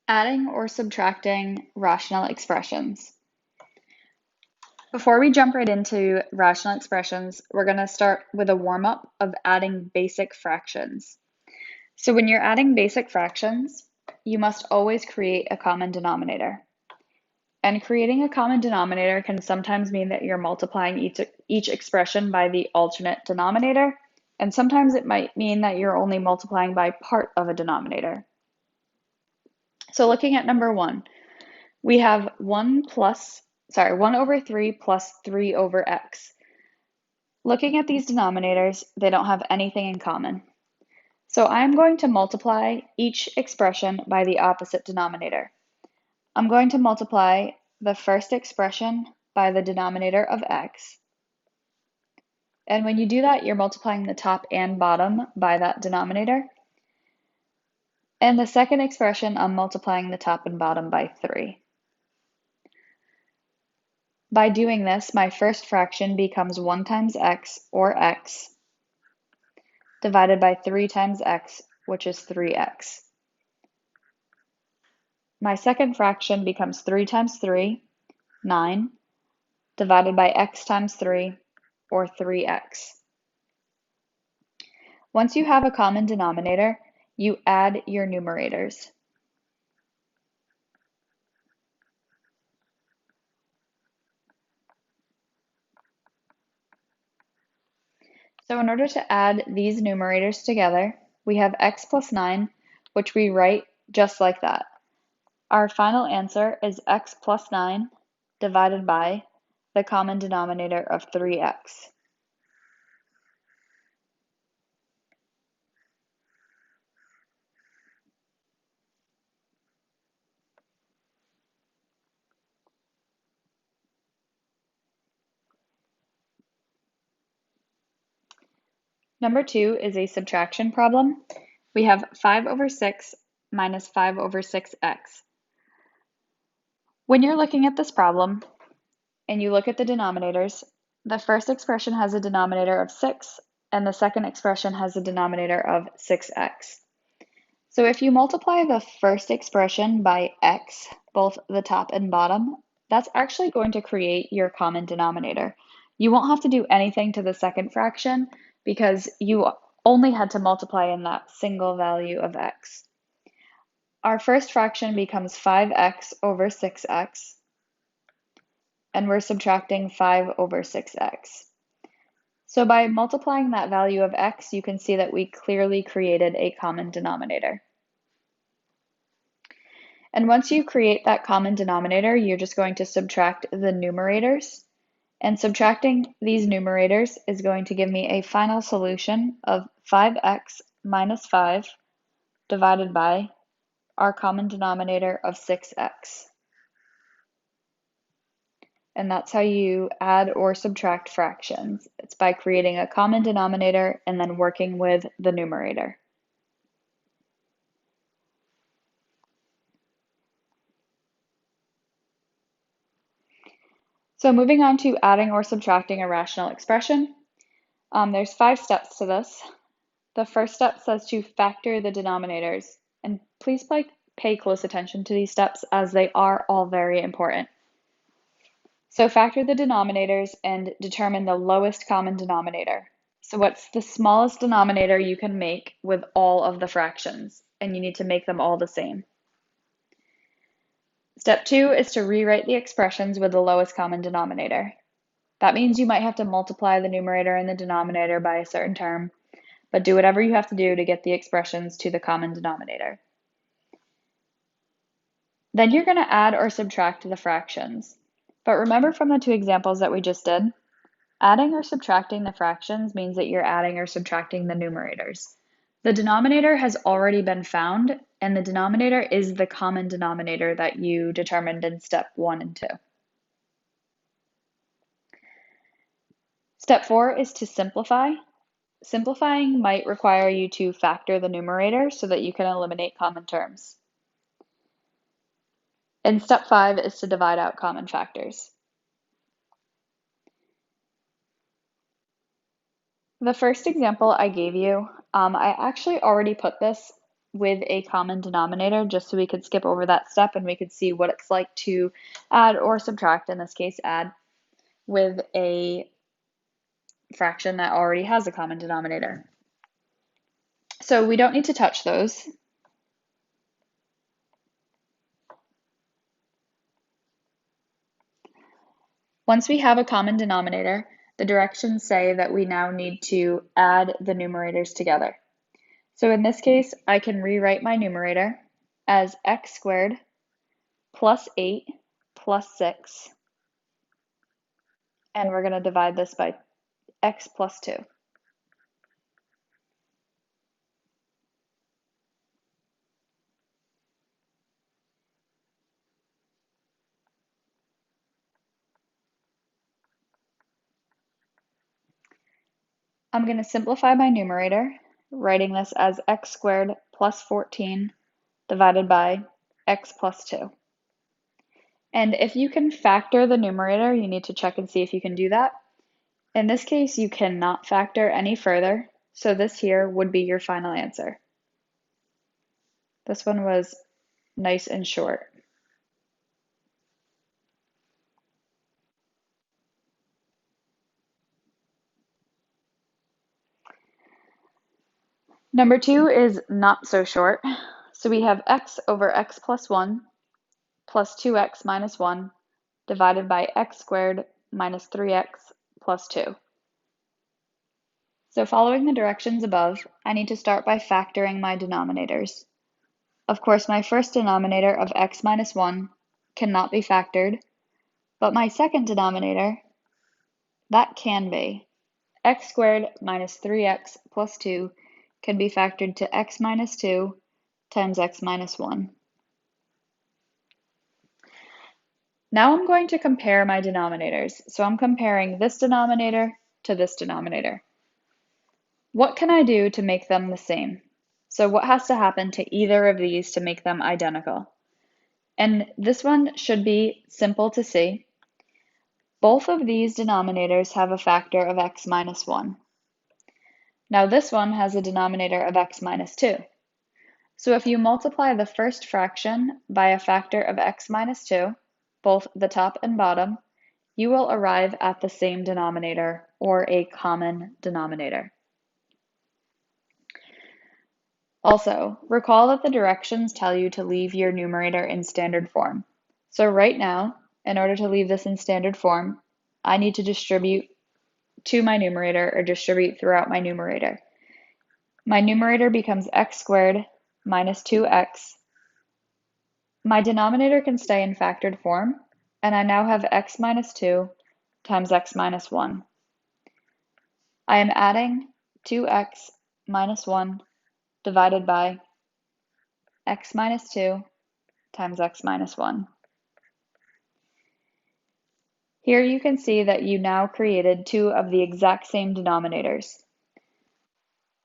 Adding or subtracting rational expressions. Before we jump right into rational expressions, we're going to start with a warm-up of adding basic fractions. So when you're adding basic fractions, you must always create a common denominator. And creating a common denominator can sometimes mean that you're multiplying each expression by the alternate denominator, and sometimes it might mean that you're only multiplying by part of a denominator. So looking at number 1, we have 1 over 3 plus 3 over x. Looking at these denominators, they don't have anything in common. So I'm going to multiply each expression by the opposite denominator. I'm going to multiply the first expression by the denominator of x. And when you do that, you're multiplying the top and bottom by that denominator. And the second expression, I'm multiplying the top and bottom by 3. By doing this, my first fraction becomes 1 times x, or x, divided by 3 times x, which is 3x. My second fraction becomes 3 times 3, 9, divided by x times 3, or 3x. Once you have a common denominator, you add your numerators. So in order to add these numerators together, we have x plus 9, which we write just like that. Our final answer is x plus 9 divided by the common denominator of 3x. Number 2 is a subtraction problem. We have 5 over 6 minus 5 over 6x. When you're looking at this problem and you look at the denominators, the first expression has a denominator of 6 and the second expression has a denominator of 6x. So if you multiply the first expression by x, both the top and bottom, that's actually going to create your common denominator. You won't have to do anything to the second fraction because you only had to multiply in that single value of x. Our first fraction becomes 5x over 6x, and we're subtracting 5 over 6x. So by multiplying that value of x, you can see that we clearly created a common denominator. And once you create that common denominator, you're just going to subtract the numerators. And subtracting these numerators is going to give me a final solution of 5x minus 5 divided by our common denominator of 6x. And that's how you add or subtract fractions. It's by creating a common denominator and then working with the numerator. So moving on to adding or subtracting a rational expression, there's 5 steps to this. The first step says to factor the denominators, and please pay close attention to these steps as they are all very important. So factor the denominators and determine the lowest common denominator. So what's the smallest denominator you can make with all of the fractions? And you need to make them all the same. Step 2 is to rewrite the expressions with the lowest common denominator. That means you might have to multiply the numerator and the denominator by a certain term, but do whatever you have to do to get the expressions to the common denominator. Then you're going to add or subtract the fractions. But remember from the 2 examples that we just did, adding or subtracting the fractions means that you're adding or subtracting the numerators. The denominator has already been found, and the denominator is the common denominator that you determined in step 1 and 2. Step 4 is to simplify. Simplifying might require you to factor the numerator so that you can eliminate common terms. And step 5 is to divide out common factors. The first example I gave you, I actually already put this with a common denominator just so we could skip over that step and we could see what it's like to add or subtract, in this case add, with a fraction that already has a common denominator. So we don't need to touch those. Once we have a common denominator, the directions say that we now need to add the numerators together. So in this case, I can rewrite my numerator as x squared plus 8 plus 6, and we're going to divide this by x plus 2. I'm going to simplify my numerator, writing this as x squared plus 14 divided by x plus 2. And if you can factor the numerator, you need to check and see if you can do that. In this case, you cannot factor any further, so this here would be your final answer. This one was nice and short. Number 2 is not so short. So we have x over x plus 1 plus 2x minus 1 divided by x squared minus 3x plus 2. So following the directions above, I need to start by factoring my denominators. Of course, my first denominator of x minus 1 cannot be factored, but my second denominator, that can be. X squared minus 3x plus 2 can be factored to x minus 2 times x minus 1. Now I'm going to compare my denominators. So I'm comparing this denominator to this denominator. What can I do to make them the same? So what has to happen to either of these to make them identical? And this one should be simple to see. Both of these denominators have a factor of x minus 1. Now this one has a denominator of x minus 2. So if you multiply the first fraction by a factor of x minus 2, both the top and bottom, you will arrive at the same denominator, or a common denominator. Also, recall that the directions tell you to leave your numerator in standard form. So right now, in order to leave this in standard form, I need to distribute to my numerator, or distribute throughout my numerator. My numerator becomes x squared minus 2x. My denominator can stay in factored form, and I now have x minus 2 times x minus 1. I am adding 2x minus 1 divided by x minus 2 times x minus 1. Here you can see that you now created two of the exact same denominators.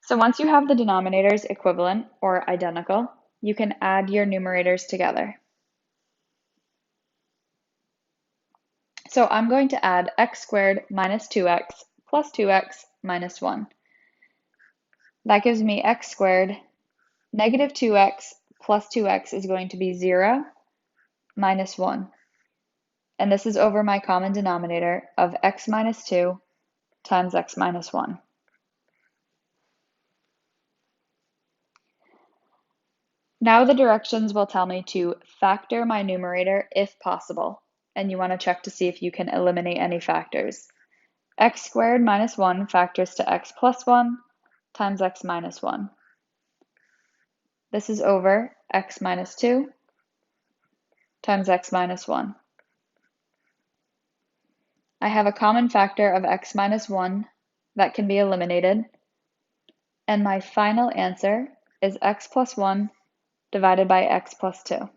So once you have the denominators equivalent or identical, you can add your numerators together. So I'm going to add x squared minus 2x plus 2x minus 1. That gives me x squared. Negative 2x plus 2x is going to be 0 minus 1. And this is over my common denominator of x minus 2 times x minus 1. Now the directions will tell me to factor my numerator if possible, and you want to check to see if you can eliminate any factors. X squared minus 1 factors to x plus 1 times x minus 1. This is over x minus 2 times x minus 1. I have a common factor of x minus 1 that can be eliminated, and my final answer is x plus 1 divided by x plus 2.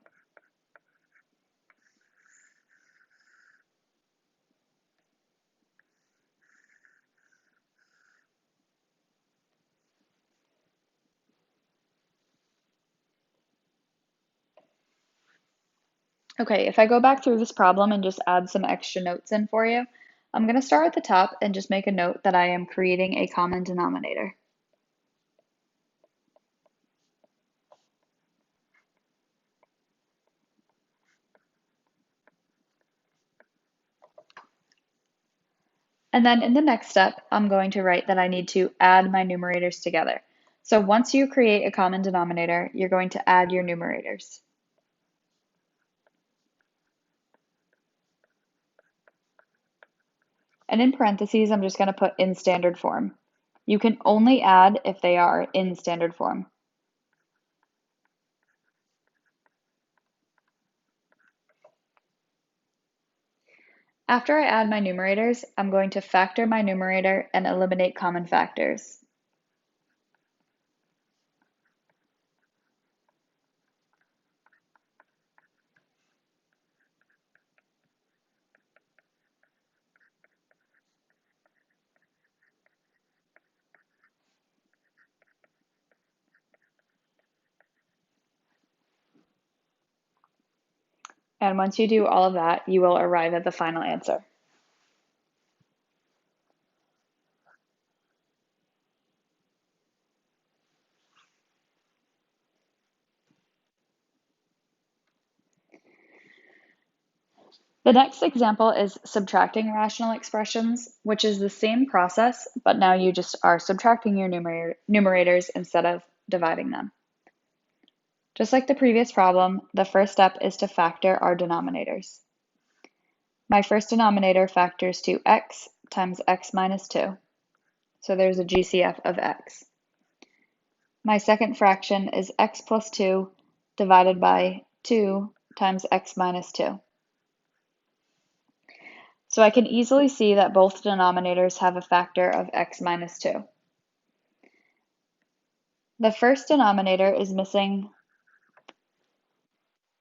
Okay, if I go back through this problem and just add some extra notes in for you, I'm going to start at the top and just make a note that I am creating a common denominator. And then in the next step, I'm going to write that I need to add my numerators together. So once you create a common denominator, you're going to add your numerators. And in parentheses, I'm just going to put in standard form. You can only add if they are in standard form. After I add my numerators, I'm going to factor my numerator and eliminate common factors. And once you do all of that, you will arrive at the final answer. The next example is subtracting rational expressions, which is the same process, but now you just are subtracting your numerators instead of dividing them. Just like the previous problem, the first step is to factor our denominators. My first denominator factors to x times x minus 2. So there's a GCF of x. My second fraction is x plus 2 divided by 2 times x minus 2. So I can easily see that both denominators have a factor of x minus 2. The first denominator is missing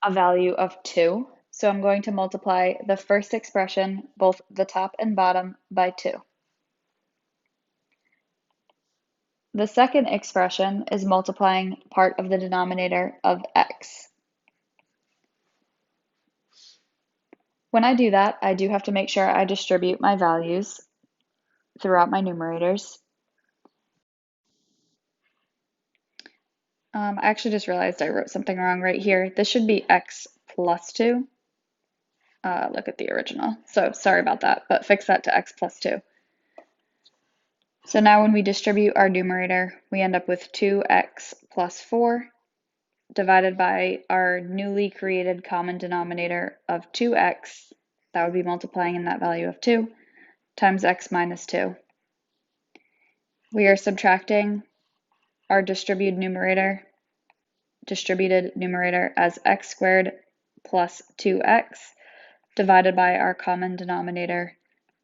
a value of 2, so I'm going to multiply the first expression, both the top and bottom, by 2. The second expression is multiplying part of the denominator of x. When I do that, I do have to make sure I distribute my values throughout my numerators. I actually just realized I wrote something wrong right here. This should be x plus 2. Look at the original. So sorry about that, but fix that to x plus 2. So now when we distribute our numerator, we end up with 2x plus 4 divided by our newly created common denominator of 2x, that would be multiplying in that value of 2, times x minus 2. We are subtracting our distributed numerator as x squared plus 2x divided by our common denominator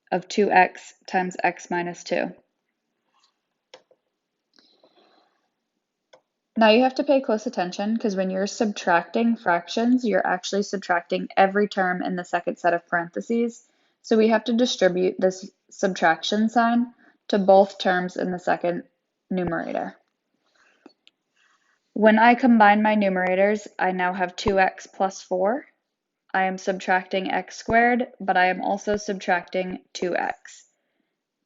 of 2x times x minus 2. Now you have to pay close attention because when you're subtracting fractions, you're actually subtracting every term in the second set of parentheses. So we have to distribute this subtraction sign to both terms in the second numerator. When I combine my numerators, I now have 2x plus 4. I am subtracting x squared, but I am also subtracting 2x.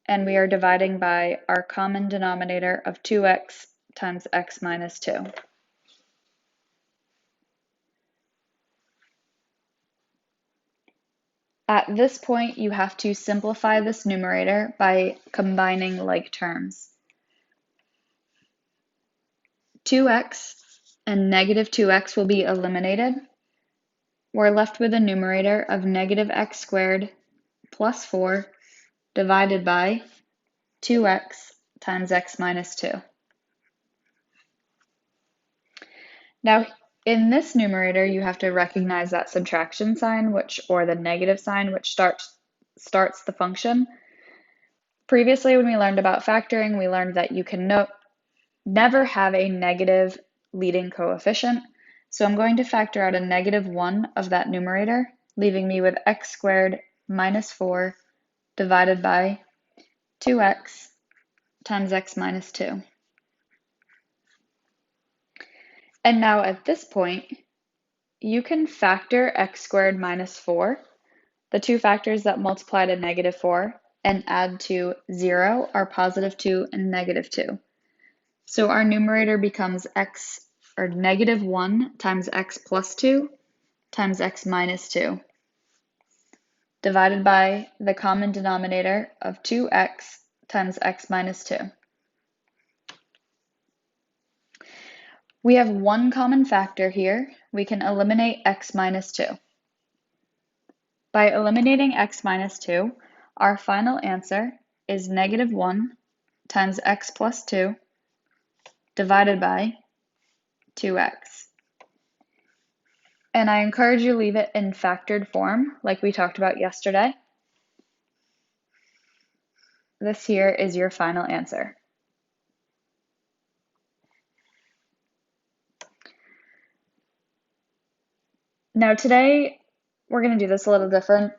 And we are dividing by our common denominator of 2x times x minus 2. At this point, you have to simplify this numerator by combining like terms. 2x and negative 2x will be eliminated. We're left with a numerator of negative x squared plus 4 divided by 2x times x minus 2. Now, in this numerator, you have to recognize that subtraction sign, or the negative sign, which starts the function. Previously, when we learned about factoring, we learned that you can never have a negative leading coefficient. So I'm going to factor out a negative 1 of that numerator, leaving me with x squared minus 4 divided by 2x times x minus 2. And now at this point, you can factor x squared minus 4, the two factors that multiply to negative 4, and add to 0 are positive 2 and negative 2. So our numerator becomes negative 1 times x plus 2 times x minus 2. divided by the common denominator of 2x times x minus 2. We have one common factor here. We can eliminate x minus 2. By eliminating x minus 2, our final answer is negative 1 times x plus 2 divided by 2x. And I encourage you to leave it in factored form like we talked about yesterday. This here is your final answer. Now today, we're going to do this a little different.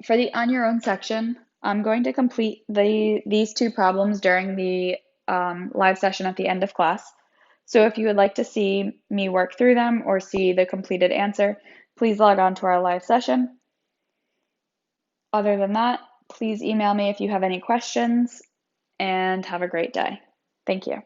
For the on your own section, I'm going to complete these two problems during the live session at the end of class. So if you would like to see me work through them or see the completed answer, please log on to our live session. Other than that, please email me if you have any questions, and have a great day. Thank you.